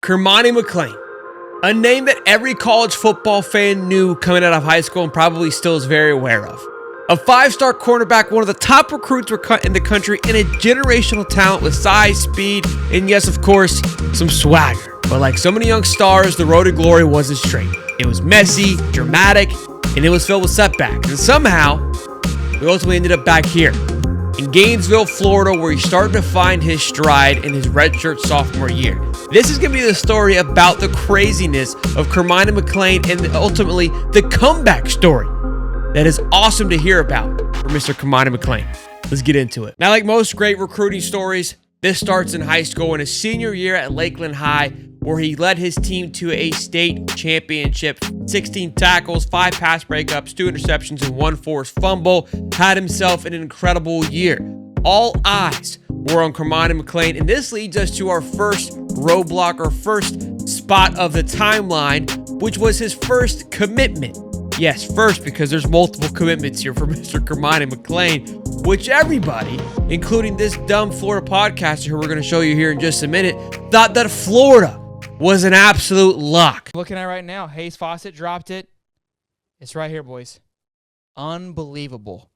Kermani McClain, a name that every college football fan knew coming out of high school and probably still is very aware of. A five-star cornerback, one of the top recruits in the country, and a generational talent with size, speed, and yes, of course, some swagger. But like so many young stars, the road to glory wasn't straight. It was messy, dramatic, and it was filled with setbacks. And somehow, we ultimately ended up back here in Gainesville, Florida, where he started to find his stride in his redshirt sophomore year. This is going to be the story about the craziness of Cormani McClain and ultimately the comeback story that is awesome to hear about for Mr. Cormani McClain. Let's get into it. Now, like most great recruiting stories, this starts in high school in his senior year at Lakeland High, where he led his team to a state championship. 16 tackles, 5 pass breakups, 2 interceptions, and 1 forced fumble. Had himself an incredible year. All eyes were on Cormani McClain, and this leads us to our first roadblock, or first spot of the timeline, which was his first commitment. Yes, first, because there's multiple commitments here for Mr. Cormani McClain, which everybody, including this dumb Florida podcaster who we're going to show you here in just a minute, thought that Florida was an absolute lock. Looking at it right now, Hayes Fawcett dropped it. It's right here, boys. Unbelievable.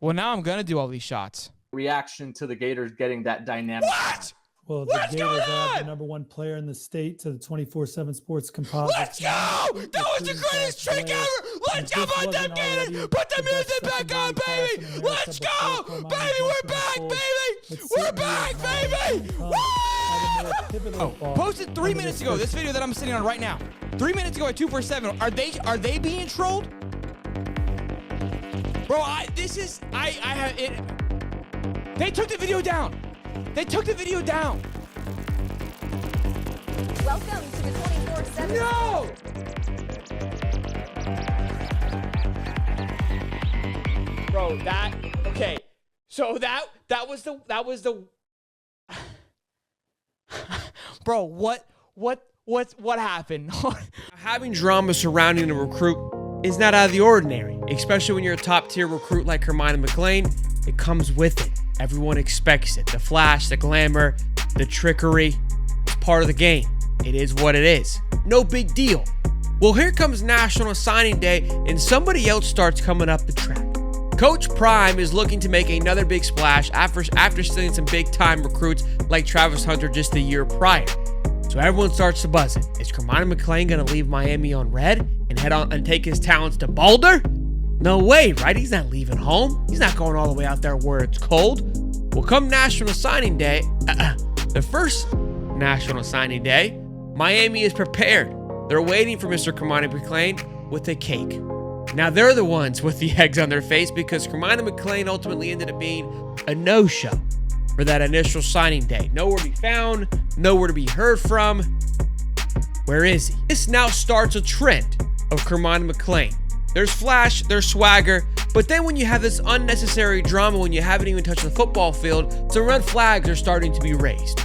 Well, now I'm going to do all these shots. Reaction to the Gators getting that dynamic. What? Well, the Gators are the #1 player in the state to the 24/7 Sports Composite. Let's go! That was the greatest trick ever! Let's go, my dumb Gators! Put the music back on, baby! Let's go! Baby, we're back, baby! We're back, baby! Oh, posted 3 minutes ago, this video that I'm sitting on right now. 3 minutes ago at 247. Are they being trolled? Bro, I have it. They took the video down. They took the video down. Welcome to the 24/7. No! Bro, okay. So that was the Bro, what happened? Having drama surrounding a recruit is not out of the ordinary, especially when you're a top-tier recruit like Kermani McClain. It comes with it. Everyone expects it. The flash, the glamour, the trickery. It's part of the game. It is what it is. No big deal. Well, here comes National Signing Day, and somebody else starts coming up the track. Coach Prime is looking to make another big splash after stealing some big-time recruits like Travis Hunter just the year prior. So everyone starts to buzz it. Is Cormani McClain going to leave Miami on red and head on and take his talents to Boulder? No way, right? He's not leaving home. He's not going all the way out there where it's cold. Well, come National Signing Day, the first National Signing Day, Miami is prepared. They're waiting for Mr. Cormani McClain with a cake. Now, they're the ones with the eggs on their face because Cormani McClain ultimately ended up being a no-show for that initial signing day. Nowhere to be found, nowhere to be heard from. Where is he? This now starts a trend of Cormani McClain. There's flash, there's swagger, but then when you have this unnecessary drama, when you haven't even touched the football field, some red flags are starting to be raised.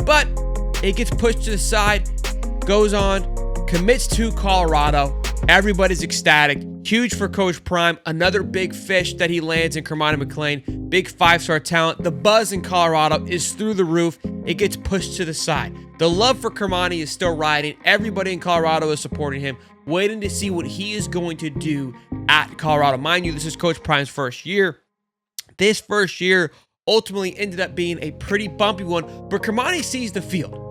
But it gets pushed to the side, goes on, commits to Colorado. Everybody's ecstatic. Huge for Coach Prime. Another big fish that he lands in Cormani McClain. Big 5-star talent. The buzz in Colorado is through the roof. It gets pushed to the side. The love for Kermani is still riding. Everybody in Colorado is supporting him, waiting to see what he is going to do at Colorado. Mind you, this is Coach Prime's first year. This first year ultimately ended up being a pretty bumpy one, but Kermani sees the field.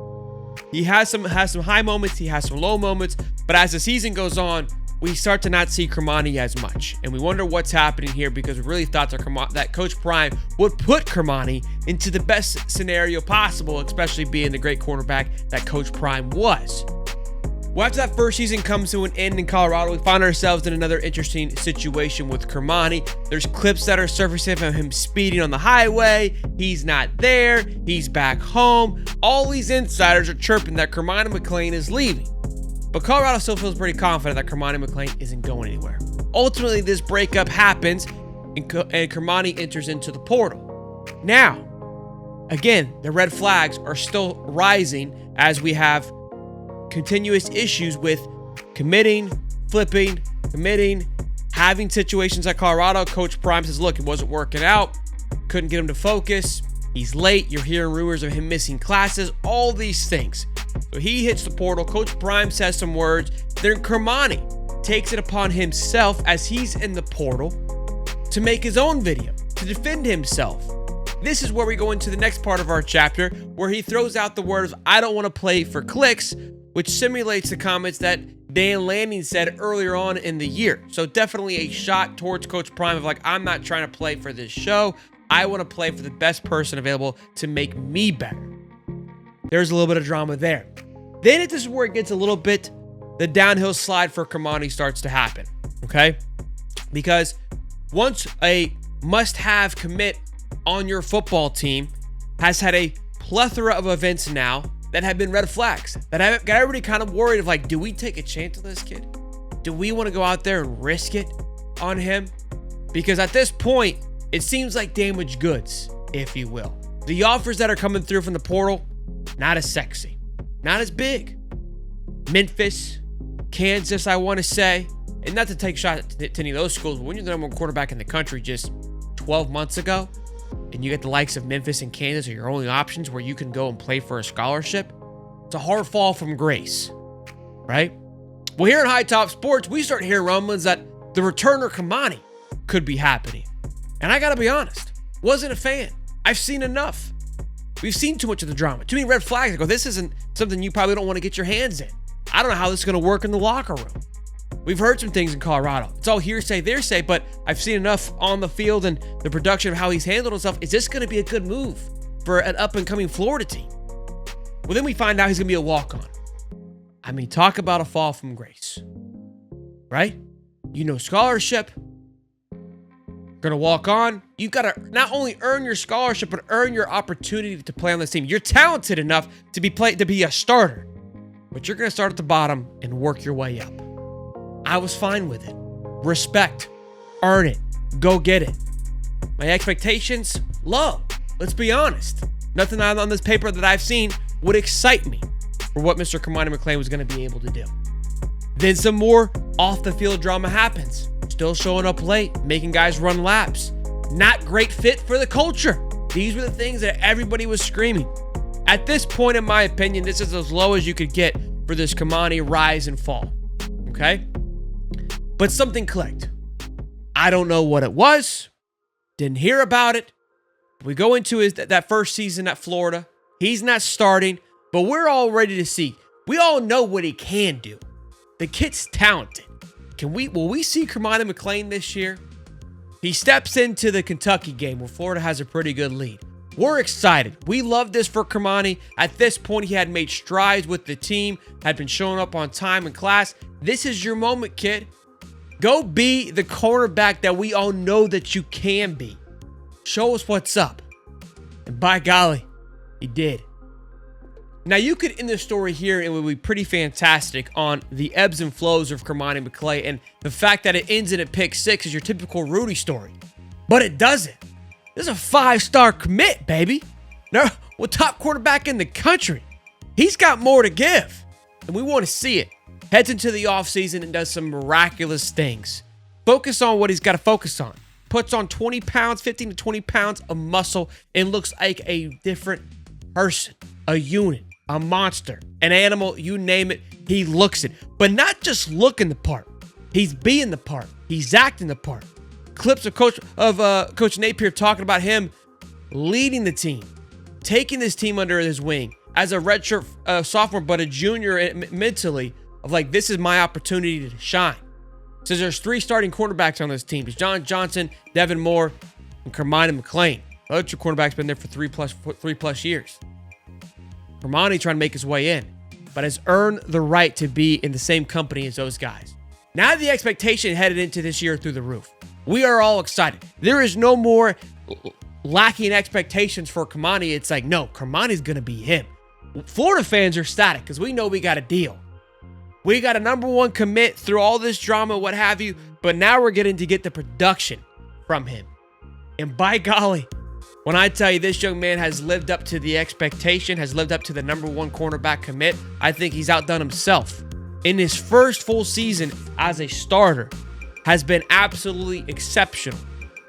He has some high moments, he has some low moments, but as the season goes on, we start to not see Kermani as much. And we wonder what's happening here because we really thought that Coach Prime would put Kermani into the best scenario possible, especially being the great cornerback that Coach Prime was. Well, after that first season comes to an end in Colorado, we find ourselves in another interesting situation with Kermani. There's clips that are surfacing of him speeding on the highway. He's not there. He's back home. All these insiders are chirping that Cormani McClain is leaving. But Colorado still feels pretty confident that Cormani McClain isn't going anywhere. Ultimately, this breakup happens, and Kermani enters into the portal. Now, again, the red flags are still rising as we have continuous issues with committing, flipping, committing, having situations at Colorado. Coach Prime says, look, it wasn't working out. Couldn't get him to focus. He's late. You're hearing rumors of him missing classes, all these things. So he hits the portal. Coach Prime says some words. Then Kermani takes it upon himself as he's in the portal to make his own video, to defend himself. This is where we go into the next part of our chapter, where he throws out the words, "I don't want to play for clicks," which simulates the comments that Dan Lanning said earlier on in the year. So definitely a shot towards Coach Prime of like, I'm not trying to play for this show. I want to play for the best person available to make me better. There's a little bit of drama there. Then this is where it gets a little bit, the downhill slide for Kermani starts to happen, okay? Because once a must-have commit on your football team has had a plethora of events now that have been red flags, that have got everybody kind of worried of like, do we take a chance on this kid? Do we want to go out there and risk it on him? Because at this point, it seems like damaged goods, if you will. The offers that are coming through from the portal, not as sexy, not as big. Memphis, Kansas, I want to say, and not to take shots to any of those schools, but when you're the number one quarterback in the country just 12 months ago, and you get the likes of Memphis and Kansas are your only options where you can go and play for a scholarship, it's a hard fall from grace, right? Well, here in Hightop Sports, we start hearing rumblings that the returner Kermani could be happening. And I got to be honest, wasn't a fan. I've seen enough. We've seen too much of the drama, too many red flags. I go, this isn't something you probably don't want to get your hands in. I don't know how this is going to work in the locker room. We've heard some things in Colorado. It's all hearsay, thearsay, but I've seen enough on the field and the production of how he's handled himself. Is this going to be a good move for an up-and-coming Florida team? Well, then we find out he's going to be a walk-on. I mean, talk about a fall from grace, right? You know, scholarship, going to walk on. You've got to not only earn your scholarship, but earn your opportunity to play on this team. You're talented enough to be a starter, but you're going to start at the bottom and work your way up. I was fine with it. Respect. Earn it. Go get it. My expectations, low. Let's be honest. Nothing on this paper that I've seen would excite me for what Mr. Cormani McClain was going to be able to do. Then some more off-the-field drama happens. Still showing up late, making guys run laps. Not great fit for the culture. These were the things that everybody was screaming. At this point, in my opinion, this is as low as you could get for this Kermani rise and fall. Okay? But something clicked. I don't know what it was. Didn't hear about it. We go into that first season at Florida. He's not starting, but we're all ready to see. We all know what he can do. The kid's talented. Will we see Cormani McClain this year? He steps into the Kentucky game where Florida has a pretty good lead. We're excited. We love this for Kermani. At this point, he had made strides with the team, had been showing up on time in class. This is your moment, kid. Go be the cornerback that we all know that you can be. Show us what's up. And by golly, he did. Now, you could end the story here, and it would be pretty fantastic on the ebbs and flows of Kermani McClain, and the fact that it ends in a pick six is your typical Rudy story. But it doesn't. This is a 5-star commit, baby. Now, well, top quarterback in the country. He's got more to give, and we want to see it. Heads into the offseason and does some miraculous things. Focus on what he's got to focus on. Puts on 20 pounds, 15 to 20 pounds of muscle, and looks like a different person, a unit, a monster, an animal, you name it, he looks it. But not just looking the part. He's being the part. He's acting the part. Clips of Coach Napier talking about him leading the team, taking this team under his wing as a redshirt sophomore, but a junior mentally of like, this is my opportunity to shine. Says there's 3 starting quarterbacks on this team. It's John Johnson, Devin Moore, and Kermani McClain. Other 2 quarterbacks been there for 3 plus years. Kermani trying to make his way in, but has earned the right to be in the same company as those guys. Now the expectation headed into this year through the roof. We are all excited. There is no more lacking expectations for Kermani. It's like, no, Kermani's going to be him. Florida fans are ecstatic because we know we got a deal. We got a #1 commit through all this drama, what have you, but now we're getting to get the production from him. And by golly, when I tell you this young man has lived up to the expectation, has lived up to the #1 cornerback commit, I think he's outdone himself. In his first full season as a starter, has been absolutely exceptional.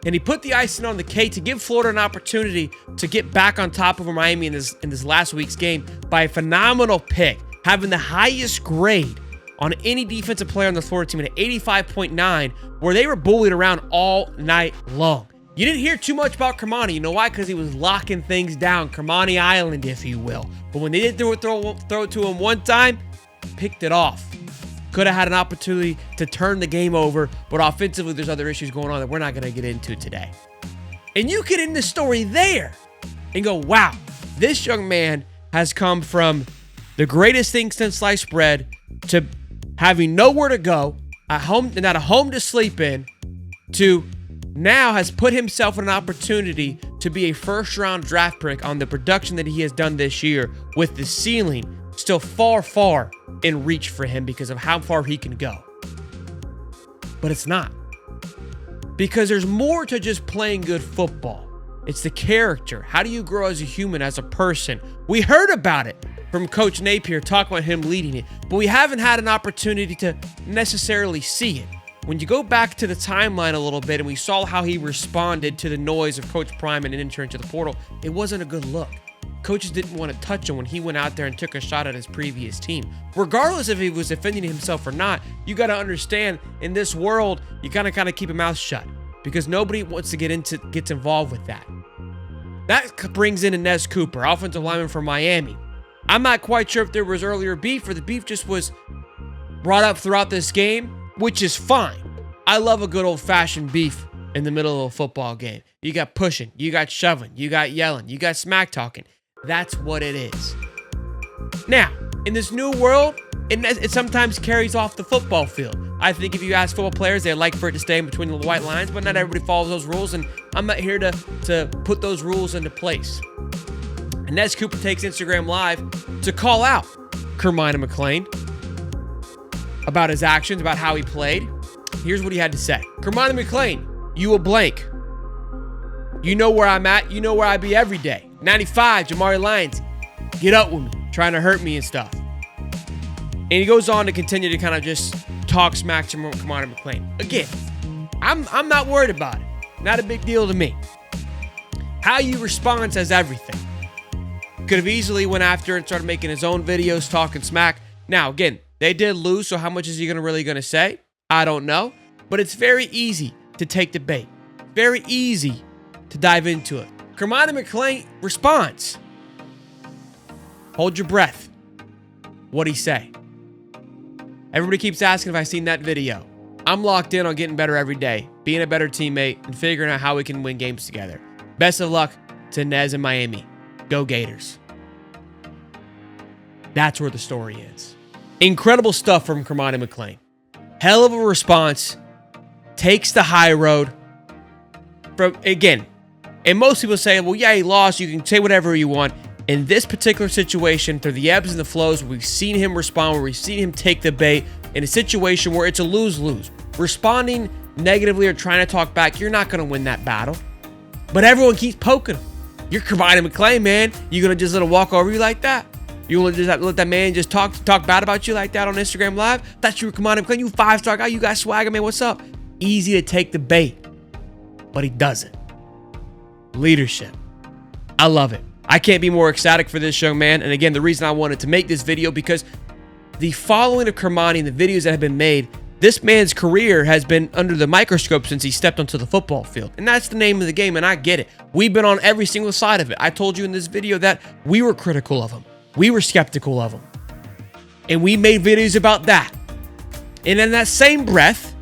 And he put the icing on the cake to give Florida an opportunity to get back on top of Miami in this last week's game by a phenomenal pick, having the highest grade on any defensive player on the Florida team at 85.9, where they were bullied around all night long. You didn't hear too much about Kermani. You know why? Because he was locking things down. Kermani Island, if you will. But when they did throw it to him one time, picked it off. Could have had an opportunity to turn the game over, but offensively, there's other issues going on that we're not going to get into today. And you get in the story there and go, wow, this young man has come from the greatest thing since sliced bread to having nowhere to go, not a home to sleep in, to now has put himself in an opportunity to be a first-round draft pick on the production that he has done this year, with the ceiling still far, far in reach for him because of how far he can go. But it's not. Because there's more to just playing good football. It's the character. How do you grow as a human, as a person? We heard about it from Coach Napier, talk about him leading it, but we haven't had an opportunity to necessarily see it. When you go back to the timeline a little bit and we saw how he responded to the noise of Coach Prime and an intern to the portal, it wasn't a good look. Coaches didn't want to touch him when he went out there and took a shot at his previous team. Regardless if he was defending himself or not, you got to understand, in this world, you got to kind of keep your mouth shut because nobody wants to gets involved with that. That brings in Inez Cooper, offensive lineman from Miami. I'm not quite sure if there was earlier beef or the beef just was brought up throughout this game, which is fine. I love a good old-fashioned beef in the middle of a football game. You got pushing, you got shoving, you got yelling, you got smack talking. That's what it is. Now, in this new world, it sometimes carries off the football field. I think if you ask football players, they'd like for it to stay in between the white lines, but not everybody follows those rules, and I'm not here to put those rules into place. Inez Cooper takes Instagram Live to call out Cormani McClain about his actions, about how he played. Here's what he had to say. Kermani McClain, you a blank. You know where I'm at. You know where I be every day. 95, Jamari Lyons, get up with me, trying to hurt me and stuff. And he goes on to continue to kind of just talk smack to Kermani McClain. Again, I'm not worried about it. Not a big deal to me. How you respond says everything. Could have easily went after and started making his own videos talking smack. Now, again, they did lose, so how much is he really going to say? I don't know. But it's very easy to take the bait. Very easy to dive into it. Kermani McClain responds. Hold your breath. What'd he say? Everybody keeps asking if I've seen that video. I'm locked in on getting better every day, being a better teammate, and figuring out how we can win games together. Best of luck to Nez in Miami. Go Gators. That's where the story is. Incredible stuff from Kermani McClain. Hell of a response. Takes the high road. Again, and most people say, well, yeah, he lost. You can say whatever you want. In this particular situation, through the ebbs and the flows, we've seen him respond, where we've seen him take the bait in a situation where it's a lose-lose. Responding negatively or trying to talk back, you're not going to win that battle. But everyone keeps poking him. You're Cormani McClain, man. You going to just let him walk over you like that? You want to just let that man just talk bad about you like that on Instagram Live? That's you, Cormani McClain. You 5-star guy. You got swagger, man. What's up? Easy to take the bait. But he doesn't. Leadership. I love it. I can't be more ecstatic for this young man. And again, the reason I wanted to make this video, because the following of Kermani and the videos that have been made, this man's career has been under the microscope since he stepped onto the football field. And that's the name of the game, and I get it. We've been on every single side of it. I told you in this video that we were critical of him. We were skeptical of him. And we made videos about that. And in that same breath,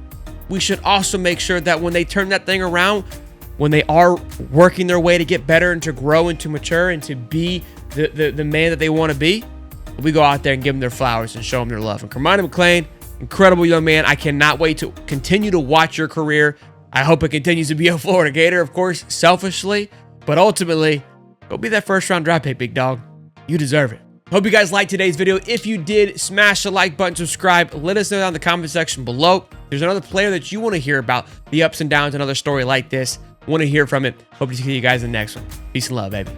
we should also make sure that when they turn that thing around, when they are working their way to get better and to grow and to mature and to be the man that they want to be, we go out there and give them their flowers and show them their love. And Kermani McClain, incredible young man. I cannot wait to continue to watch your career. I hope it continues to be a Florida Gator, of course, selfishly. But ultimately, go be that first-round draft pick, big dog. You deserve it. Hope you guys liked today's video. If you did, smash the like button, subscribe. Let us know down in the comment section below. If there's another player that you want to hear about, the ups and downs, another story like this. Want to hear from it. Hope to see you guys in the next one. Peace and love, baby.